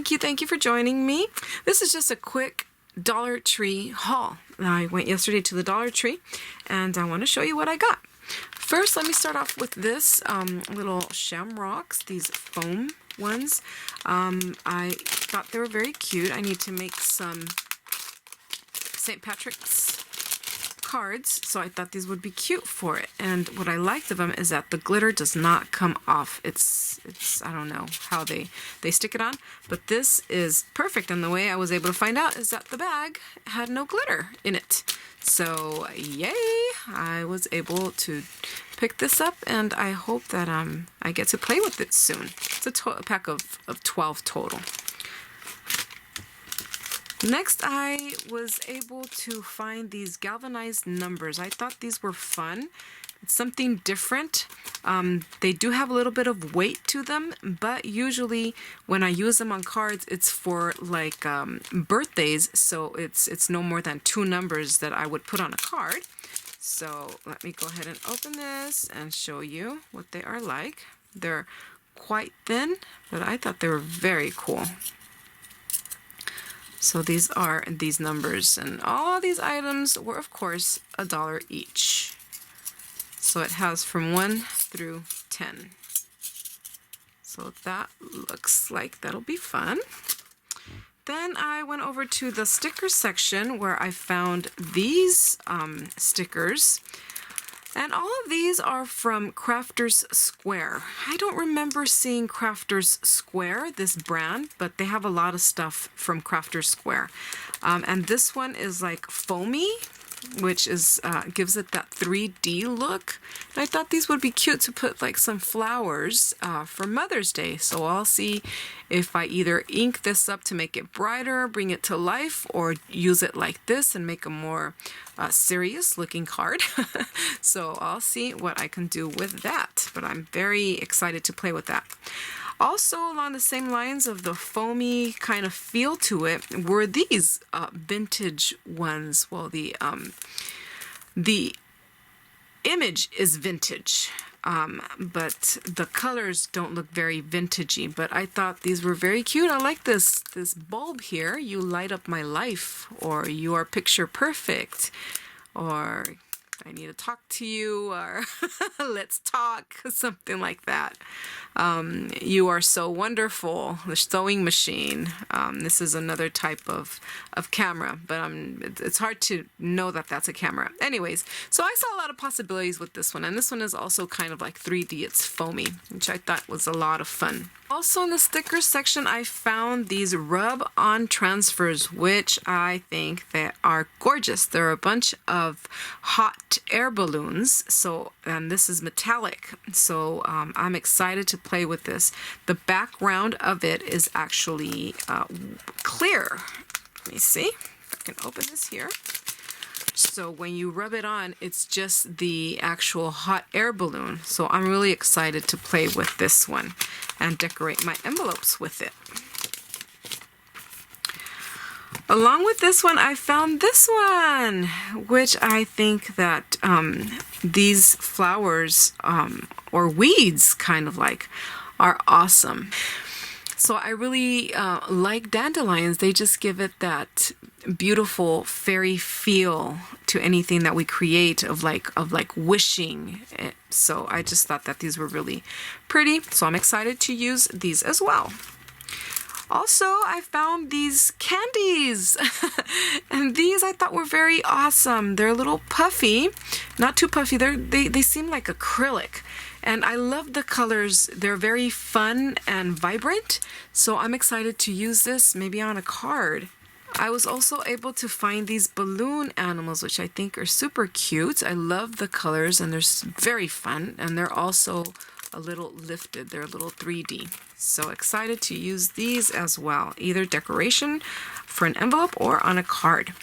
Thank you for joining me. This is just a quick Dollar Tree haul. I went yesterday to the Dollar Tree and I want to show you what I got. First, let me start off with this little shamrocks, these foam ones. I thought they were very cute. I need to make some St. Patrick's cards, so I thought these would be cute for it. And what I liked of them is that the glitter does not come off. It's I don't know how they stick it on, but this is perfect. And the way I was able to find out is that the bag had no glitter in it. So yay, I was able to pick this up, and I hope that I get to play with it soon. It's a pack of 12 total. Next, I was able to find these galvanized numbers. I thought these were fun. It's something different. They do have a little bit of weight to them, but usually when I use them on cards, it's for like birthdays, so it's no more than 2 numbers that I would put on a card. So let me go ahead and open this and show you what they are like. They're quite thin, but I thought they were very cool. So these are these numbers, and all these items were of course $1 each. So it has from 1 through 10. So that looks like that'll be fun. Then I went over to the sticker section where I found these stickers. And all of these are from Crafters Square. I don't remember seeing Crafters Square, this brand, but they have a lot of stuff from Crafters Square. And this one is like foamy, which is gives it that 3D look. And I thought these would be cute to put like some flowers for Mother's Day. So I'll see if I either ink this up to make it brighter, bring it to life, or use it like this and make a more serious looking card. So I'll see what I can do with that, but I'm very excited to play with that. Also, along the same lines of the foamy kind of feel to it were these vintage ones. Well, the image is vintage, but the colors don't look very vintagey. But I thought these were very cute. I like this bulb here. You light up my life, or you are picture perfect, or I need to talk to you, or let's talk, something like that. You are so wonderful, the sewing machine. This is another type of camera, but it's hard to know that that's a camera. Anyways, so I saw a lot of possibilities with this one, and this one is also kind of like 3D. It's foamy, which I thought was a lot of fun. Also in the stickers section, I found these rub-on transfers, which I think they are gorgeous. They're a bunch of hot air balloons, and this is metallic, so I'm excited to play with this. The background of it is actually clear. Let me see if I can open this here. So when you rub it on, it's just the actual hot air balloon. So I'm really excited to play with this one and decorate my envelopes with it. Along with this one, I found this one, which I think that these flowers, or weeds kind of like, are awesome. So I really like dandelions. They just give it that beautiful fairy feel to anything that we create of like wishing. So I just thought that these were really pretty. So I'm excited to use these as well. Also, I found these candies, and these I thought were very awesome. They're a little puffy, not too puffy. They seem like acrylic, and I love the colors. They're very fun and vibrant, so I'm excited to use this maybe on a card. I was also able to find these balloon animals, which I think are super cute. I love the colors, and they're very fun, and they're also a little lifted. They're a little 3D. So excited to use these as well, either decoration for an envelope or on a card.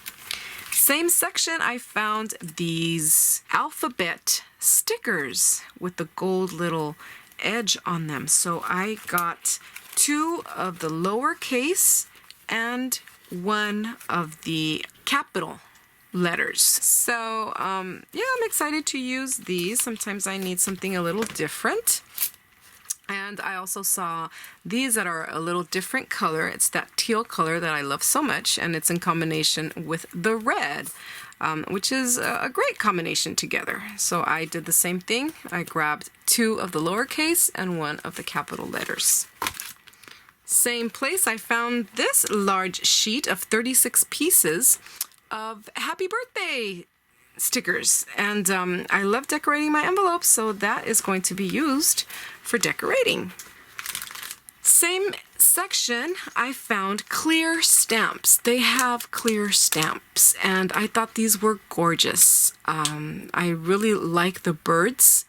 Same section, I found these alphabet stickers with the gold little edge on them. So I got 2 of the lowercase and 1 of the capital letters. So yeah, I'm excited to use these. Sometimes I need something a little different. And I also saw these that are a little different color. It's that teal color that I love so much, and it's in combination with the red, which is a great combination together. So I did the same thing. I grabbed 2 of the lowercase and 1 of the capital letters. Same place, I found this large sheet of 36 pieces of happy birthday stickers, and I love decorating my envelopes, so that is going to be used for decorating. Same section, I found clear stamps. They have clear stamps, and I thought these were gorgeous. I really like the birds.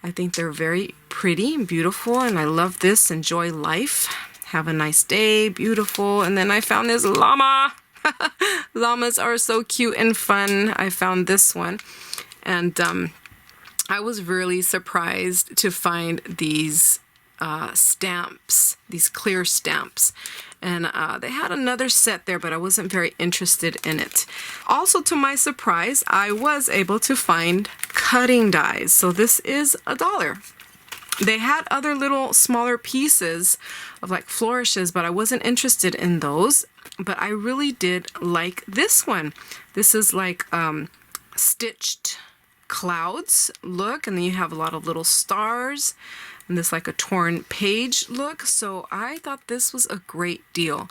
I think they're very pretty and beautiful, and I love this. Enjoy life. Have a nice day. Beautiful. And then I found this llama. Llamas are so cute and fun. I found this one, and I was really surprised to find these stamps, these clear stamps, and they had another set there, but I wasn't very interested in it. Also, to my surprise, I was able to find cutting dies. So this is $1. They had other little smaller pieces of like flourishes, but I wasn't interested in those. But I really did like this one. This is like stitched clouds look, and then you have a lot of little stars, and this like a torn page look. So I thought this was a great deal.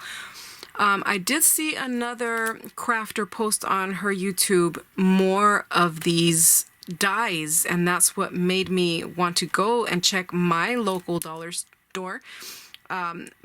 I did see another crafter post on her YouTube more of these dies, and that's what made me want to go and check my local dollar store,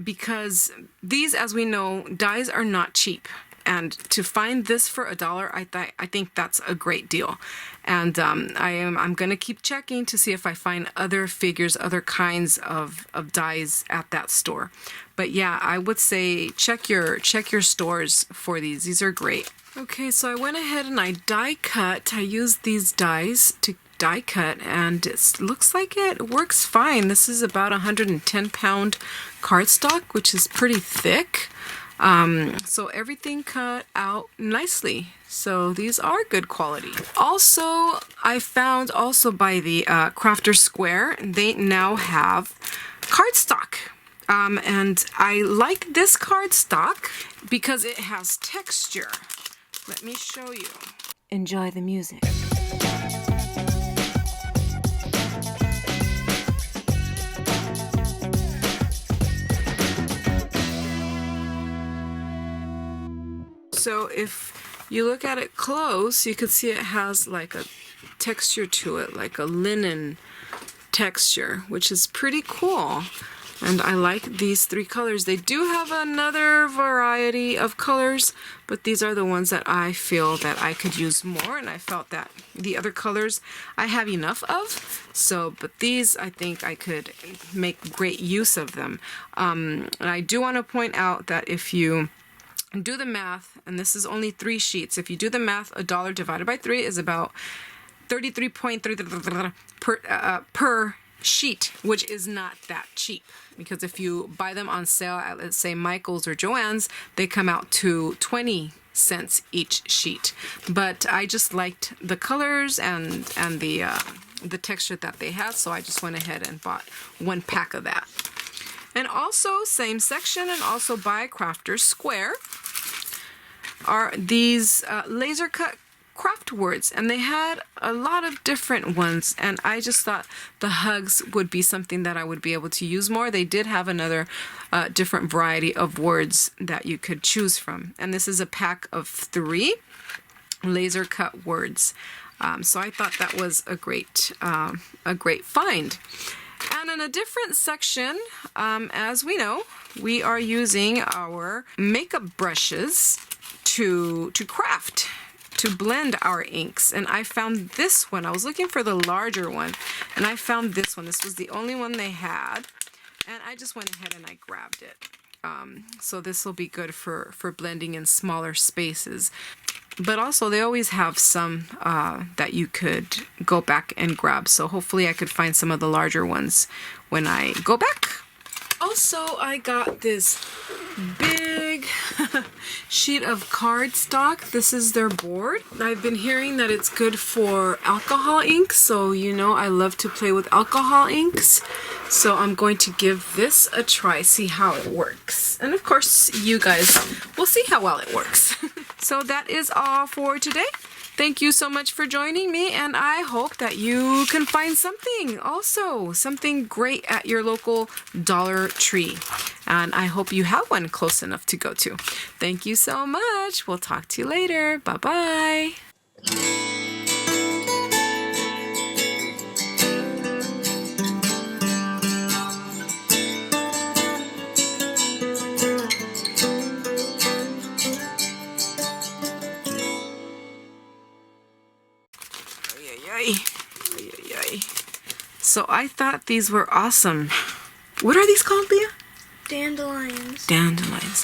because these, as we know, dies are not cheap, and to find this for $1, I think that's a great deal. And I'm gonna keep checking to see if I find other figures, other kinds of dies at that store. But yeah, I would say check your stores for these. These are great. Okay, so I went ahead and I die cut. I used these dies to die cut, and it looks like it works fine. This is about 110-pound cardstock, which is pretty thick. So everything cut out nicely. So these are good quality. Also, I found also by the Crafter Square, they now have cardstock. And I like this cardstock because it has texture. Let me show you. Enjoy the music. So if you look at it close, you can see it has like a texture to it, like a linen texture, which is pretty cool. And I like these 3 colors. They do have another variety of colors, but these are the ones that I feel that I could use more, and I felt that the other colors I have enough of. So, but these, I think I could make great use of them. And I do want to point out that if you do the math, and this is only 3 sheets, if you do the math, $1 divided by 3 is about 33.3 per sheet, which is not that cheap, because if you buy them on sale at, let's say, Michael's or Joann's, they come out to 20 cents each sheet. But I just liked the colors and the texture that they had, so I just went ahead and bought 1 pack of that. And also, same section, and also by Crafter Square, are these laser cut craft words, and they had a lot of different ones, and I just thought the hugs would be something that I would be able to use more. They did have another different variety of words that you could choose from, and this is a pack of 3 laser cut words. So I thought that was a great find. And in a different section, as we know, we are using our makeup brushes to craft, to blend our inks. And I found this one. I was looking for the larger one, and I found this one. This was the only one they had, and I just went ahead and I grabbed it. So this will be good for blending in smaller spaces. But also, they always have some that you could go back and grab. So hopefully I could find some of the larger ones when I go back. Also, I got this big sheet of cardstock. This is their board. I've been hearing that it's good for alcohol ink, so you know I love to play with alcohol inks. So I'm going to give this a try, see how it works. And of course, you guys will see how well it works. So that is all for today. Thank you so much for joining me, and I hope that you can find something great at your local Dollar Tree. And I hope you have one close enough to go to. Thank you so much. We'll talk to you later. Bye-bye. So I thought these were awesome. What are these called, Leah? Dandelions. Dandelions.